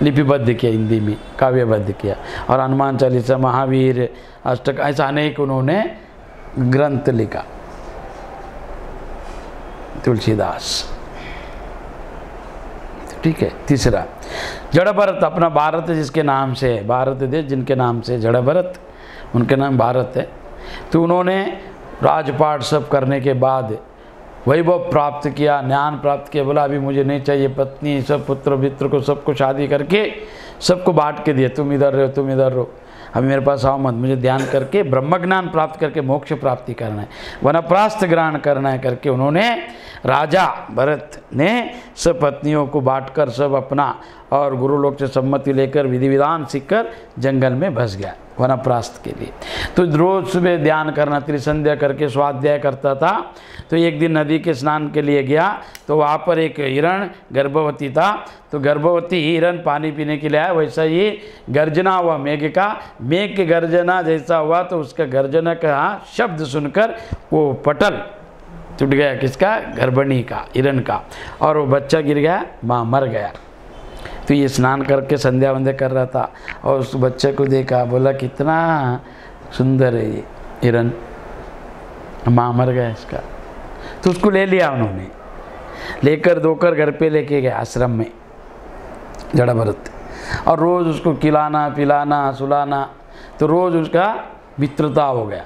लिपिबद्ध किया, हिंदी में काव्यबद्ध किया। और हनुमान चालीसा, महावीर अष्टक, ऐसा अनेक उन्होंने ग्रंथ लिखा। तुलसीदास, ठीक है। तीसरा जड़ भरत, अपना भारत जिसके नाम से है, भारत देश जिनके नाम से जड़ भरत, उनके नाम भारत है। तो उन्होंने राजपाट सब करने के बाद वैभव प्राप्त किया, ज्ञान प्राप्त किया। बोला अभी मुझे नहीं चाहिए पत्नी, सब पुत्र मित्र को सबको शादी करके सबको बांट के दिए, तुम इधर रहो तुम इधर रहो, अभी मेरे पास आओ मत, मुझे ध्यान करके ब्रह्म ज्ञान प्राप्त करके मोक्ष प्राप्ति करना है, वनप्रास्थ ग्रहण करना है करके उन्होंने राजा भरत ने सब पत्नियों को बांटकर सब अपना और गुरुलोक से सम्मति लेकर विधि विधान सीखकर जंगल में बस गया वनप्रास्थ के लिए। तो रोज सुबह ध्यान करना, त्रिसंध्या करके स्वाध्याय करता था। तो एक दिन नदी के स्नान के लिए गया, तो वहाँ पर एक हिरण गर्भवती था। तो गर्भवती हिरण पानी पीने के लिए आया, वैसा ही गर्जना हुआ मेघ का, मेघ के गर्जना जैसा हुआ। तो उसका गर्जना का शब्द सुनकर वो पटल टूट गया, किसका? गर्भिणी का, हिरण का, और वो बच्चा गिर गया, माँ मर गया। तो ये स्नान करके संध्या वंध्या कर रहा था और उस बच्चे को देखा, बोला कितना सुंदर है ये हिरण, माँ मर गया इसका। तो उसको ले लिया उन्होंने, लेकर धोकर घर पे लेके गए आश्रम में जड़ भरत, और रोज़ उसको खिलाना पिलाना सुलाना। तो रोज़ उसका मित्रता हो गया,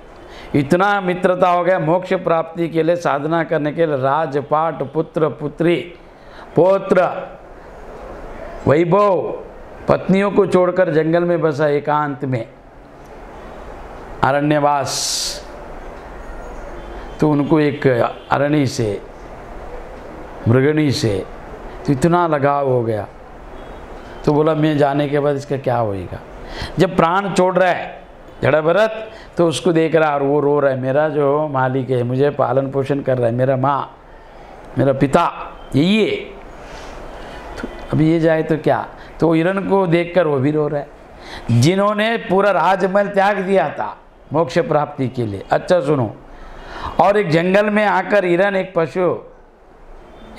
इतना मित्रता हो गया, मोक्ष प्राप्ति के लिए साधना करने के लिए राजपाट, पुत्र पुत्री, पौत्र, वैभव, पत्नियों को छोड़कर जंगल में बसा एकांत में अरण्यवास। तो उनको एक अरणी से, मृगणी से तो इतना लगाव हो गया। तो बोला मैं जाने के बाद इसका क्या होएगा। जब प्राण छोड़ रहा है जड़ भरत, तो उसको देख रहा और वो रो रहा है, मेरा जो मालिक है मुझे पालन पोषण कर रहा है, मेरा माँ मेरा पिता यही है, तो अभी ये जाए तो क्या। तो हिरण को देखकर वो भी रो रहा है, जिन्होंने पूरा राजमहल त्याग दिया था मोक्ष प्राप्ति के लिए। अच्छा सुनो, और एक जंगल में आकर हिरण एक पशु,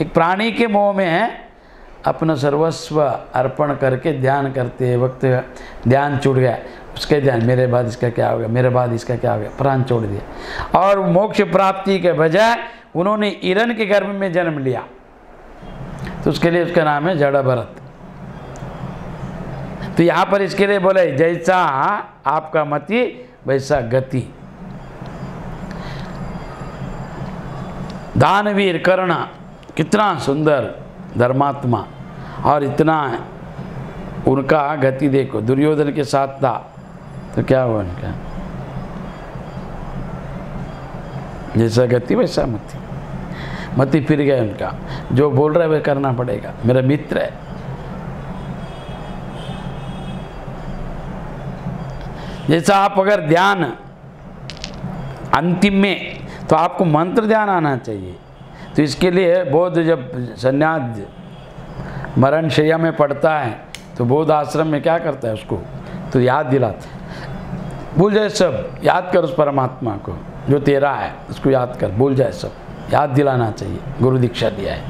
एक प्राणी के मोह में है, अपना सर्वस्व अर्पण करके ध्यान करते वक्त ध्यान छूट गया, उसके ध्यान मेरे बाद इसका क्या हो गया, मेरे बाद इसका क्या हो गया, प्राण छोड़ दिया। और मोक्ष प्राप्ति के बजाय उन्होंने हिरण के गर्भ में जन्म लिया, तो उसके लिए उसका नाम है जड़ भरत। तो यहाँ पर इसके लिए बोले जैसा आपका मति वैसा गति। दानवीर कर्ण कितना सुंदर धर्मात्मा, और इतना उनका गति देखो, दुर्योधन के साथ था तो क्या हुआ उनका, जैसा गति वैसा मति, मति फिर गया उनका, जो बोल रहा है वह करना पड़ेगा, मेरा मित्र है। जैसा आप अगर ध्यान अंतिम में, तो आपको मंत्र ध्यान आना चाहिए। तो इसके लिए बौद्ध जब संन्यास मरण शैया में पड़ता है, तो बौद्ध आश्रम में क्या करता है, उसको तो याद दिलाता है, भूल जाए सब, याद कर उस परमात्मा को जो तेरा है, उसको याद कर, भूल जाए सब, याद दिलाना चाहिए। गुरु दीक्षा दिया है।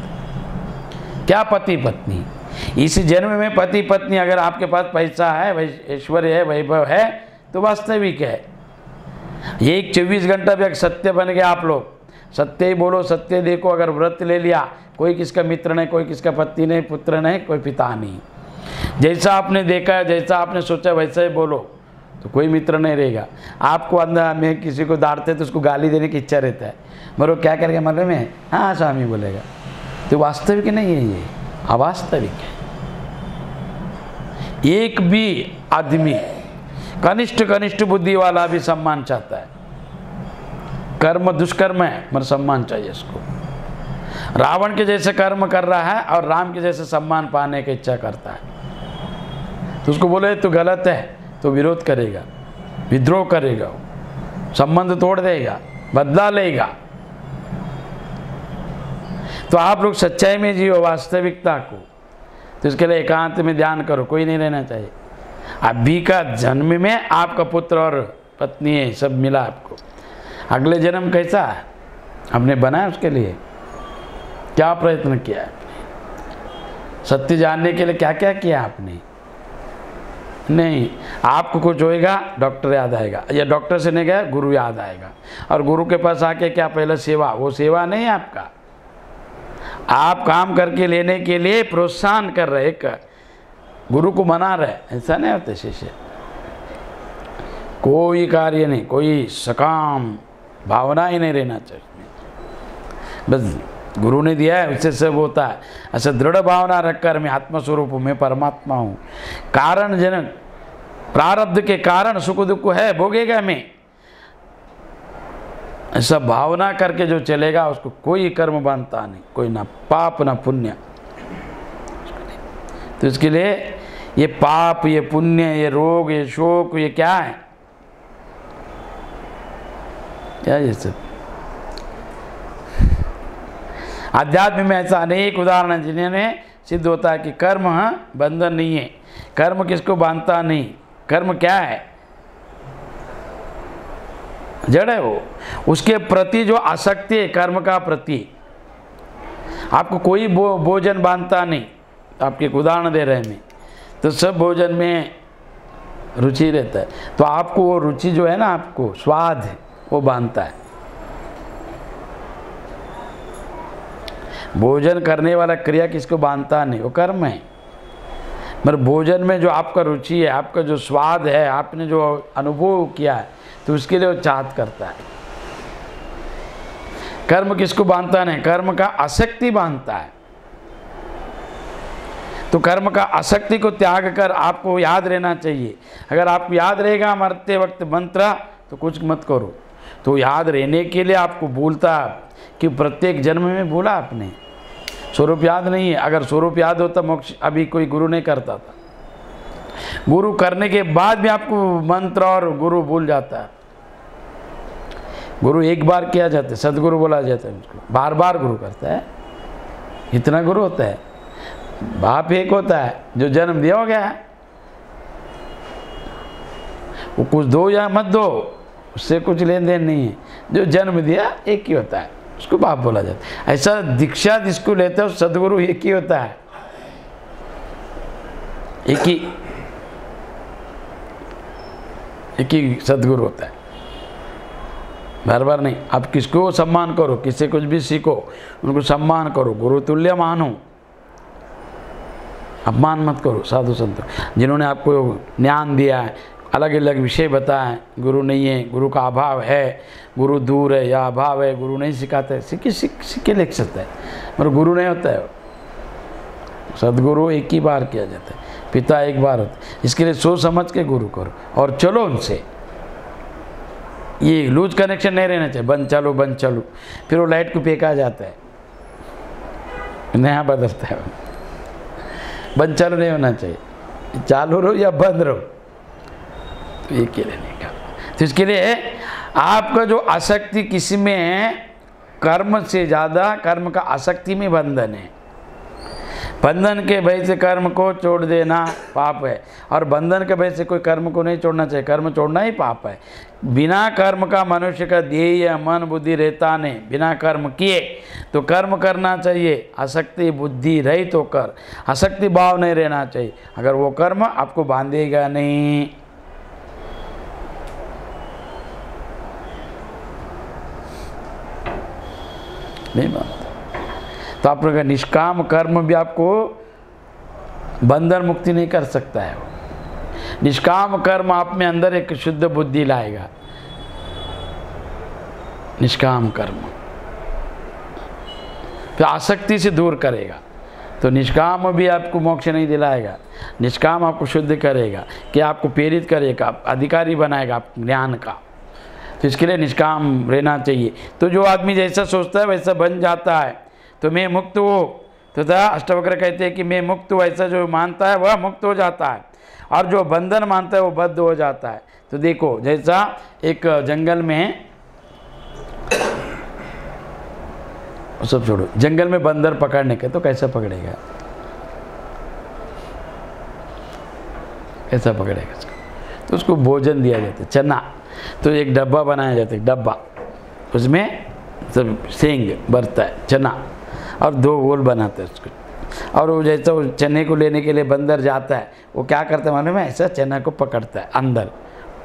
क्या पति पत्नी, इस जन्म में पति पत्नी, अगर आपके पास पैसा है, ऐश्वर्य है, वैभव है, तो वास्तविक है। ये एक 24 घंटा भी एक सत्य बन गया आप लोग, सत्य ही बोलो, सत्य देखो। अगर व्रत ले लिया, कोई किसका मित्र नहीं, कोई किसका पति नहीं, पुत्र नहीं, कोई पिता नहीं। जैसा आपने देखा है, जैसा आपने सोचा वैसा ही बोलो, तो कोई मित्र नहीं रहेगा। आपको अंदर में किसी को डांटते तो उसको गाली देने की इच्छा रहता है, मगर वो क्या करेगा मन में, हाँ स्वामी बोलेगा। तो वास्तविक नहीं है, ये अवास्तविक है। एक भी आदमी कनिष्ठ बुद्धि वाला भी सम्मान चाहता है। कर्म दुष्कर्म है मगर सम्मान चाहिए उसको। रावण के जैसे कर्म कर रहा है और राम के जैसे सम्मान पाने की इच्छा करता है, तो उसको बोले तो गलत है, तो विरोध करेगा, विद्रोह करेगा, संबंध तोड़ देगा, बदला लेगा। तो आप लोग सच्चाई में जियो, वास्तविकता को। तो इसके लिए एकांत में ध्यान करो, कोई नहीं रहना चाहिए। अभी का जन्म में आपका पुत्र और पत्नी है, सब मिला आपको। अगले जन्म कैसा है आपने बनाया, उसके लिए क्या प्रयत्न किया आपने, सत्य जानने के लिए क्या क्या किया आपने। नहीं, आपको कुछ होएगा डॉक्टर याद आएगा, या डॉक्टर से नहीं गया गुरु याद आएगा, और गुरु के पास आके क्या पहले सेवा, वो सेवा नहीं है आपका। आप काम करके लेने के लिए प्रोत्साहन कर रहे, एक गुरु को मना रहे, ऐसा नहीं होते शिष्य। कोई कार्य नहीं, कोई सकाम भावना ही नहीं रहना चाहिए। बस गुरु ने दिया है उससे सब होता है। ऐसा दृढ़ भावना रखकर मैं आत्मस्वरूप हूँ, मैं परमात्मा हूँ, कारण जनक प्रारब्ध के कारण सुख दुख है, भोगेगा मैं, ऐसा भावना करके जो चलेगा उसको कोई कर्म बांधता नहीं, कोई ना पाप ना पुण्य। तो इसके लिए ये पाप, ये पुण्य, ये रोग, ये शोक, ये क्या है, क्या ये सब। अध्यात्म में ऐसा अनेक उदाहरण हैं जिन्हें सिद्ध होता है कि कर्म बंधन नहीं है, कर्म किसको बांधता नहीं। कर्म क्या है, जड़ है वो, उसके प्रति जो आसक्ति है कर्म का प्रति, आपको कोई भोजन बांधता नहीं। आपके एक उदाहरण दे रहे हैं मैं, तो सब भोजन में रुचि रहता है, तो आपको वो रुचि जो है ना, आपको स्वाद वो बांधता है। भोजन करने वाला क्रिया किसको बांधता नहीं, वो कर्म है। मगर भोजन में जो आपका रुचि है, आपका जो स्वाद है, आपने जो अनुभव किया है, तो उसके लिए वो चाहत करता है। कर्म किसको बांधता नहीं, कर्म का आसक्ति बांधता है। तो कर्म का आसक्ति को त्याग कर आपको याद रहना चाहिए। अगर आपको याद रहेगा मरते वक्त मंत्र, तो कुछ मत करो। तो याद रहने के लिए आपको भूलता कि प्रत्येक जन्म में भूला आपने, स्वरूप याद नहीं है। अगर स्वरूप याद होता मोक्ष अभी कोई गुरु नहीं करता था। गुरु करने के बाद भी आपको मंत्र और गुरु भूल जाता है। गुरु एक बार किया जाता है, सदगुरु बोला जाता है उसको, बार बार गुरु करता है। इतना गुरु होता है, बाप एक होता है जो जन्म दिया हो गया है, वो कुछ दो या मत दो उससे कुछ लेन देन नहीं है। जो जन्म दिया एक ही होता है, उसको बाप बोला जाता है। ऐसा दीक्षा जिसको लेते हो सदगुरु एक ही होता है, एक ही सदगुरु होता है, बार बार नहीं। आप किसको सम्मान करो, किससे कुछ भी सीखो, उनको सम्मान करो, गुरु तुल्य मानो, अपमान मत करो। साधु संतों जिन्होंने आपको ज्ञान दिया है, अलग अलग विषय बताएं, गुरु नहीं है, गुरु का अभाव है, गुरु दूर है या अभाव है, गुरु नहीं सिखाते, सीखे लिख सकता है, मगर गुरु नहीं होता है। सदगुरु एक ही बार किया जाता है, पिता एक बार होता है। इसके लिए सोच समझ के गुरु करो और चलो उनसे। ये लूज कनेक्शन नहीं रहना चाहिए, बंद चालू, फिर वो लाइट को फेंका जाता है, नया बदलता है। बंद चालू नहीं होना चाहिए, चालू रहो या बंद रहो, तो ये के लिए नहीं कर। तो इसके लिए आपका जो आसक्ति किसी में है, कर्म से ज़्यादा कर्म का आसक्ति में बंधन है। बंधन के भय से कर्म को छोड़ देना पाप है, और बंधन के भय से कोई कर्म को नहीं छोड़ना चाहिए। कर्म छोड़ना ही पाप है। बिना कर्म का मनुष्य का ध्येय मन बुद्धि रहता नहीं। बिना कर्म किए तो कर्म करना चाहिए, आसक्ति बुद्धि रहित होकर, आसक्ति भाव नहीं रहना चाहिए। अगर वो कर्म आपको बांधेगा नहीं। नहीं मानता। तो आप लोग निष्काम कर्म भी आपको बंधन मुक्ति नहीं कर सकता है। निष्काम कर्म आप में अंदर एक शुद्ध बुद्धि लाएगा। निष्काम कर्म फिर आसक्ति से दूर करेगा। तो निष्काम भी आपको मोक्ष नहीं दिलाएगा, निष्काम आपको शुद्ध करेगा, कि आपको प्रेरित करेगा, अधिकारी बनाएगा ज्ञान का। तो इसके लिए निष्काम रहना चाहिए। तो जो आदमी जैसा सोचता है वैसा बन जाता है। तो मैं मुक्त हूँ, तो अष्टवक्र कहते हैं कि मैं मुक्त हूँ, ऐसा जो मानता है वह मुक्त हो जाता है, और जो बंधन मानता है वो बद्ध हो जाता है। तो देखो जैसा एक जंगल में, सब छोड़ो, जंगल में बंदर पकड़ने के तो कैसा पकड़ेगा, कैसा पकड़ेगा उसको? तो उसको भोजन दिया जाता है, चना। तो एक डब्बा बनाया जाता है, डब्बा, उसमें सब सेंग भरता है चना, और 2 गोल बनाते हैं उसको। और वो जैसा वो चने को लेने के लिए बंदर जाता है, वो क्या करता है मालूम है? ऐसा चना को पकड़ता है अंदर,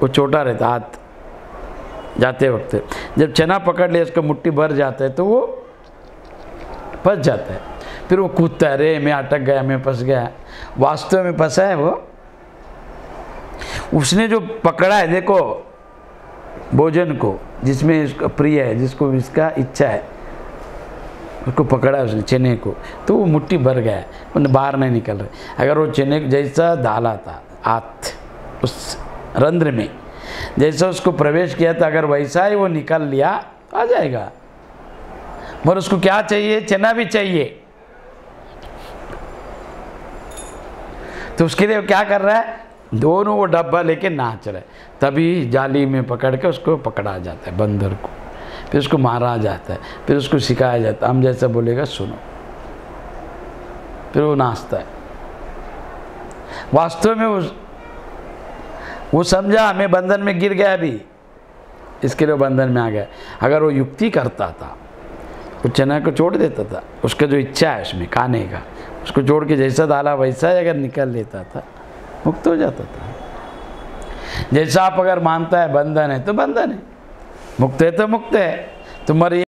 वो छोटा रहता हाथ जाते वक्त। जब चना पकड़ ले उसका मुट्ठी भर जाता है तो वो फंस जाता है। फिर वो कूदता है, रे मैं अटक गया, मैं फंस गया। वास्तव में फंसा है वो, उसने जो पकड़ा है देखो भोजन को, जिसमें इसका प्रिय है, जिसको इसका इच्छा है, उसको पकड़ा उसने चने को, तो वो मुट्ठी भर गया है, उन्हें बाहर नहीं निकल रहे। अगर वो चने जैसा डाला था हाथ उस रंध्र में, जैसा उसको प्रवेश किया था, अगर वैसा ही वो निकल लिया आ जाएगा। मगर उसको क्या चाहिए? चना भी चाहिए। तो उसके लिए क्या कर रहा है? दोनों वो डब्बा लेके नाच रहा है। तभी जाली में पकड़ के उसको पकड़ा जाता है बंदर को, फिर उसको मारा जाता है, फिर उसको सिखाया जाता है, हम जैसा बोलेगा सुनो, फिर वो नाचता है। वास्तव में वो समझा मैं बंधन में गिर गया, अभी इसके लिए बंधन में आ गया। अगर वो युक्ति करता था, वो चना को छोड़ देता था, उसका जो इच्छा है उसमें खाने का, उसको छोड़ के जैसा डाला वैसा ही अगर निकल लेता था, मुक्त हो जाता था। जैसा आप अगर मानता है बंधन है तो बंधन है, मुक्त है तो मुक्त है। तुम्हारी